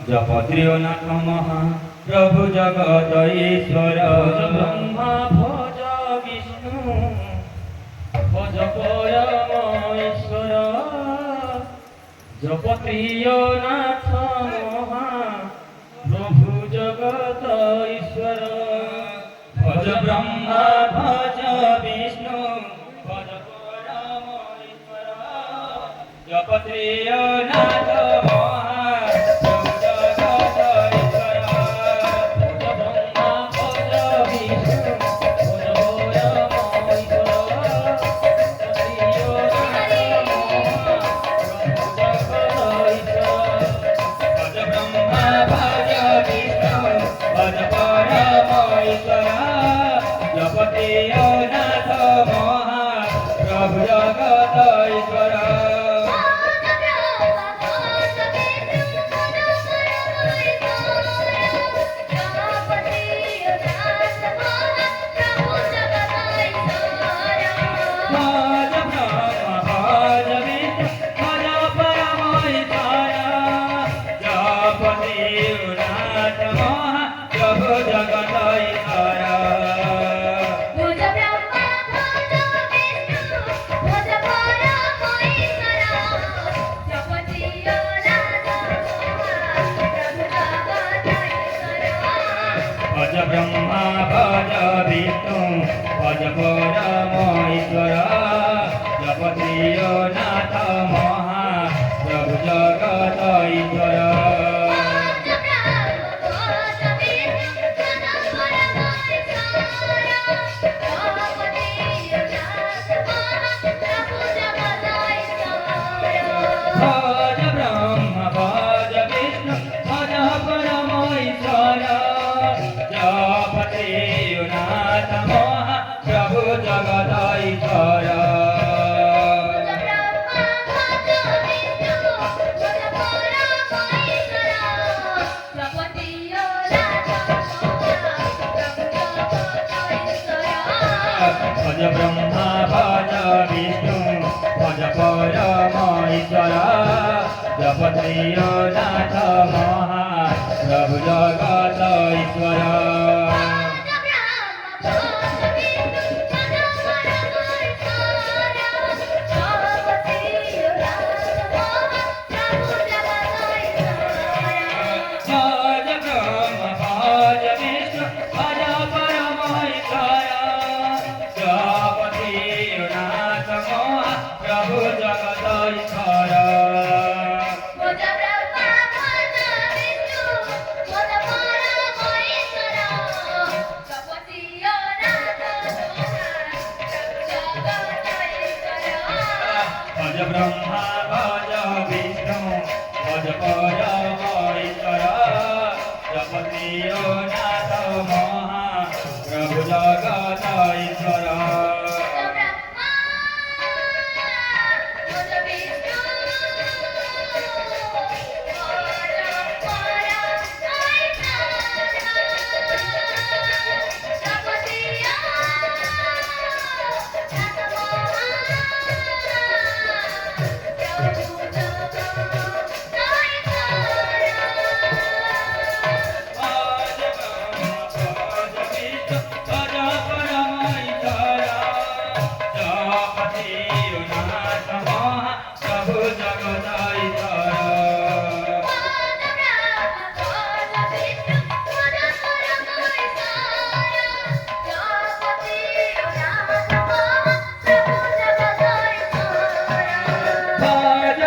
जपत्रिनाथ महा प्रभु जगत ईश्वर ब्रह्मा भज विष्णु भज परम ईश्वर जपत्रिनाथ महा प्रभु जगत ईश्वर भज ब्रह्मा भज विष्णु भज परम ईश्वर जपत्रिनाथ ब्रह्मा भज विष्णु भज परम ईश्वर जपत्रिनाथ महा प्रभु जगत ईश्वर भज ब्रह्मा भज विष्णु भज परम ईश्वर जपत्रिनाथ महा प्रभु जगत ईश्वर भज ब्रह्मा भज विष्णु भज परम ईश्वर जपत्रिनाथ महा प्रभु जगत ईश्वर भज ब्रह्मा भज विष्णु भज परम ईश्वर जपत्रिनाथ महा प्रभु जगत ईश्वर